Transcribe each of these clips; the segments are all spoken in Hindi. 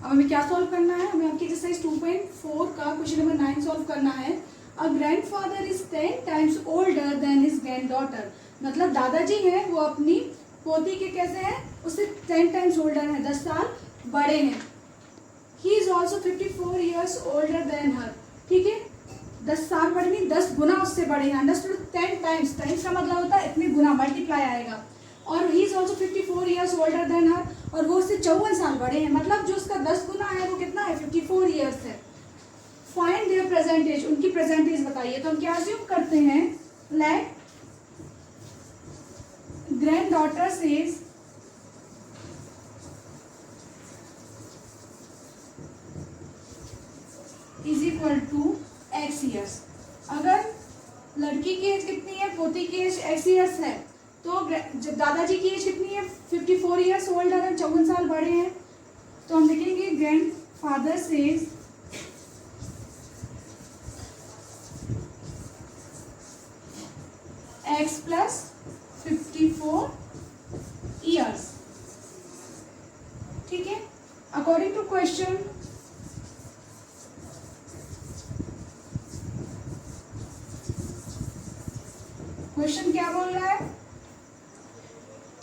अब हमें क्या सॉल्व करना है, हमें आपकी एक्सरसाइज 2.4 का क्वेश्चन नंबर 9 सॉल्व करना है। अ grandfather is 10 times older than his granddaughter. मतलब दादाजी हैं वो अपनी पोती के कैसे हैं, उससे 10 टाइम्स ओल्डर है, 10 साल बड़े हैं। He is also 54 years older than her. ठीक है, 10 साल बड़े नहीं, 10 गुना उससे बड़े हैं। अंडरस्टूड? 10 टाइम्स, टाइम्स का मतलब होता है इतने गुना, मल्टीप्लाई आएगा। और he is also 54 years older than her, और वो उससे 54 साल बड़े हैं। मतलब जो उसका 10 गुना है वो कितना है, 54 ईयर्स है। फाइंड देयर प्रेजेंट एज, उनकी प्रेजेंट एज बताइए। तो हम क्या अज्यूम करते हैं, let granddaughter's age is equal to x years. अगर लड़की की एज कितनी है, पोती की एज एक्स ईयर्स है, तो जब दादाजी की एज कितनी है, 54 ईयर्स ओल्डर है, 54 साल बड़े हैं। तो हम लिखेंगे grand father's age x plus 54 years. ठीक है, अकॉर्डिंग टू क्वेश्चन क्वेश्चन क्या बोल रहा है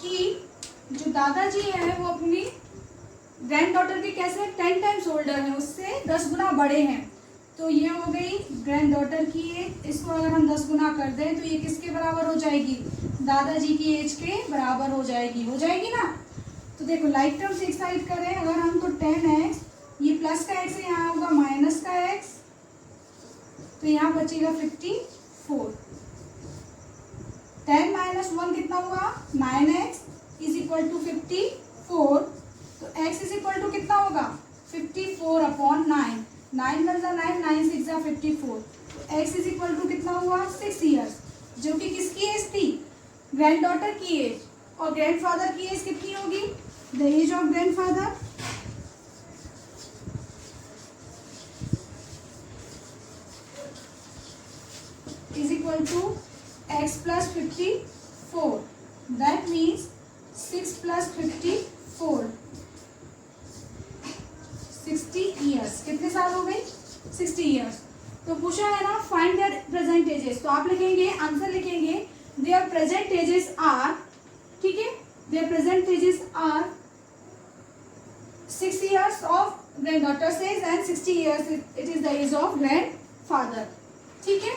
कि जो दादाजी है वो अपनी ग्रैंड डॉटर के कैसे 10 टाइम्स ओल्डर है, उससे 10 गुना बड़े हैं। तो ये हो गई ग्रैंड डॉटर की एज। इसको अगर हम 10 गुना कर दें तो ये किसके बराबर हो जाएगी, दादाजी की एज के बराबर हो जाएगी ना। तो देखो लाइक टर्म्स एक साइड करें अगर हम, तो 10x, ये प्लस का x है, यहाँ होगा माइनस का x, तो यहाँ बचेगा 54। 10 माइनस 1 कितना हुआ, 9x इज इक्वल टू 54। तो x इज इक्वल टू कितना होगा, 54 अपॉन 9। 9 वन जा 9, 9 6 जा 54। तो x इज इक्वल टू कितना हुआ, 6 ईयर्स, जो कि किसकी एज थी, ग्रैंड डॉटर की एज। और ग्रैंडफादर की एज कितनी होगी, the age of grandfather is equal to x plus 54, that means 6 plus 54, 60 years। कितने साल हो गई, 60 years। तो पूछा है ना फाइंड देयर प्रेजेंट एजेस, तो आप लिखेंगे, आंसर लिखेंगे देयर प्रेजेंट एजेस आर, ठीक है, their present ages are 6 years of granddaughter's age and 60 years it is the age of grandfather। ठीक है,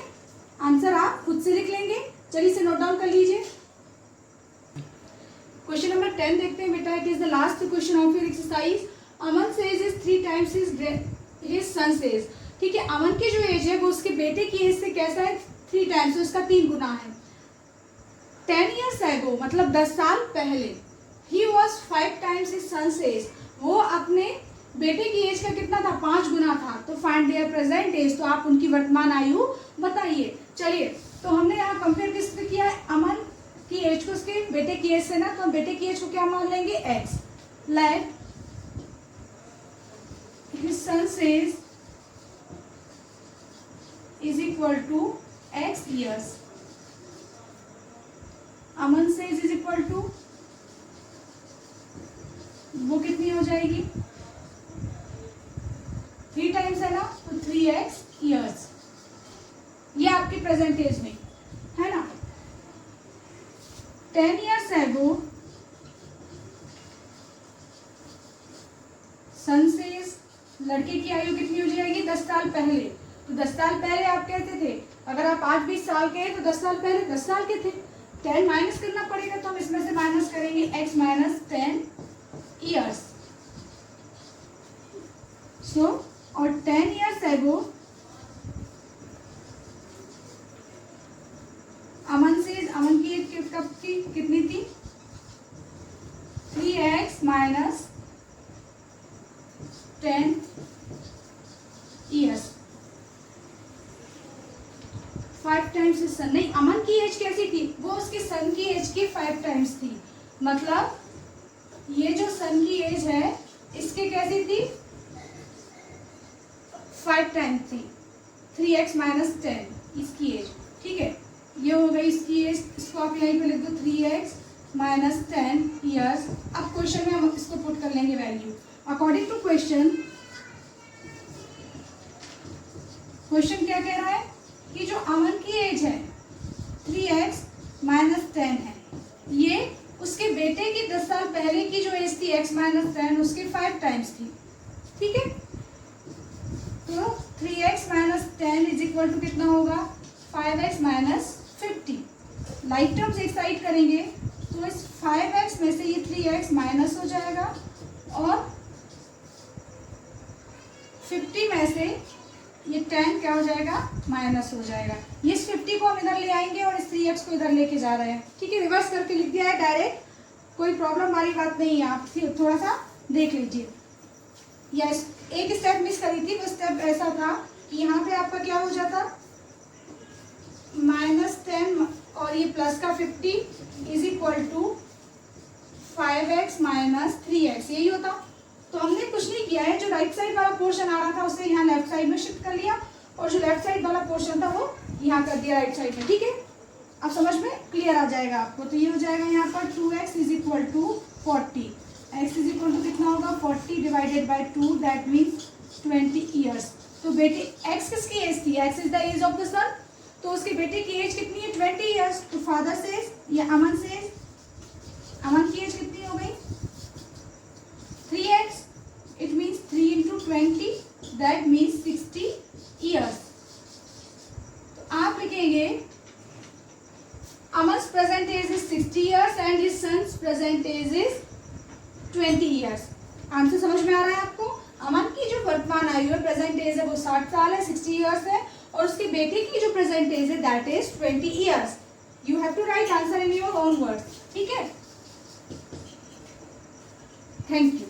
आंसर आप खुद से लिख लेंगे। चलिए इसे नोट डाउन कर लीजिए। क्वेश्चन नंबर 10 देखते हैं बेटा। It is the last question of your exercise. अमन सेज is 3 times his sun says. ठीक है, अमन की जो एज है वो उसके बेटे की एज से कैसा है, 3 टाइम्स, तो इसका 3 गुना है। 10 years ago मतलब 10 साल पहले, he was 5 times his son age, वो अपने बेटे की एज का कितना था, 5 गुना था। तो फाइंड देयर प्रेजेंट एज, तो आप उनकी वर्तमान आयु बताइए। चलिए, तो हमने यहाँ कंपेयर किससे किया है, अमन की एज को उसके बेटे की एज से ना, तो हम बेटे की एज को क्या मान लेंगे, x। Let his son age is equal to x years. अमन सेज इज इक्वल टू, वो कितनी हो जाएगी, 3 टाइम्स है ना, तो 3x ईयर्स। ये आपकी प्रेजेंट एज में है ना। 10 years ago सन सेज, लड़के की आयु कितनी हो जाएगी, 10 साल पहले। तो 10 साल पहले आप कहते थे, अगर आप आज 20 साल के हैं तो 10 साल पहले 10 साल के थे। 10 माइनस करना पड़ेगा, तो हम इसमें से माइनस करेंगे x माइनस 10 ईयर्स। सो और 10 years ago Aman says, Aman की एज कब की कितनी थी, 3x minus 10 years. 5 times is son, नहीं, अमन की एज कैसी थी, वो उसके सन की एज की 5 टाइम्स थी। मतलब ये जो सन की एज है इसके कैसी थी, 5 टाइम्स थी, 3x माइनस 10 इसकी एज। ठीक है, ये हो गई इसकी एज, इसको आप यहीं पे लिख दो 3x माइनस 10 ईयर्स। अब क्वेश्चन में हम इसको पुट कर लेंगे वैल्यू। अकॉर्डिंग टू क्वेश्चन क्या कह रहा है कि जो अमन की एज है 3x माइनस 10 है, ये उसके बेटे की 10 साल पहले की जो एज थी x माइनस 10 उसके 5 टाइम्स थी। ठीक है, तो 3x minus 10 is equal to कितना होगा 5x माइनस 50। लाइक टर्म्स एक साइड करेंगे तो इस 5x में से ये 3x माइनस हो जाएगा और 50 में से ये 10 क्या हो जाएगा माइनस हो जाएगा। ये इस 50 को हम इधर ले आएंगे और इस 3x को इधर लेके जा रहे हैं। ठीक है, रिवर्स करके लिख दिया है डायरेक्ट, कोई प्रॉब्लम वाली बात नहीं है, आप थोड़ा सा देख लीजिए। या एक स्टेप मिस करी थी, वो स्टेप ऐसा था कि यहाँ पे आपका क्या हो जाता -10 और ये प्लस का 50 is equal to 5x minus 3x, यही होता। तो हमने कुछ नहीं किया है, जो राइट साइड वाला पोर्शन आ रहा था उसे यहाँ लेफ्ट साइड में शिफ्ट कर लिया और जो लेफ्ट साइड वाला पोर्शन था वो यहाँ कर दिया राइट साइड में। ठीक है, अब समझ में क्लियर आ जाएगा आपको। तो ये हो जाएगा यहाँ पर 2x is equal to 40, x is equal to कितना होगा 40 divided by 2, that means 20 years. तो बेटे x किसकी एज थी, x is the age of the son, तो उसके बेटे की एज कितनी है 20 ईयर्स। तो फादर से या अमन से, अमन की एज कितनी हो गई 3x, it means 3 into 20, that means 60 years. तो आप लिखेंगे Aman's present age is 60 years and his son's present age is 20 years. Answer समझ में आ रहा है आपको। अमन की जो वर्तमान आयु है, प्रेजेंट एज है वो 60 साल है, 60 ईयर्स है, और उसके बेटे की जो प्रेजेंट एज है that is 20 years. You have to write answer in your own words. ठीक है, थैंक यू।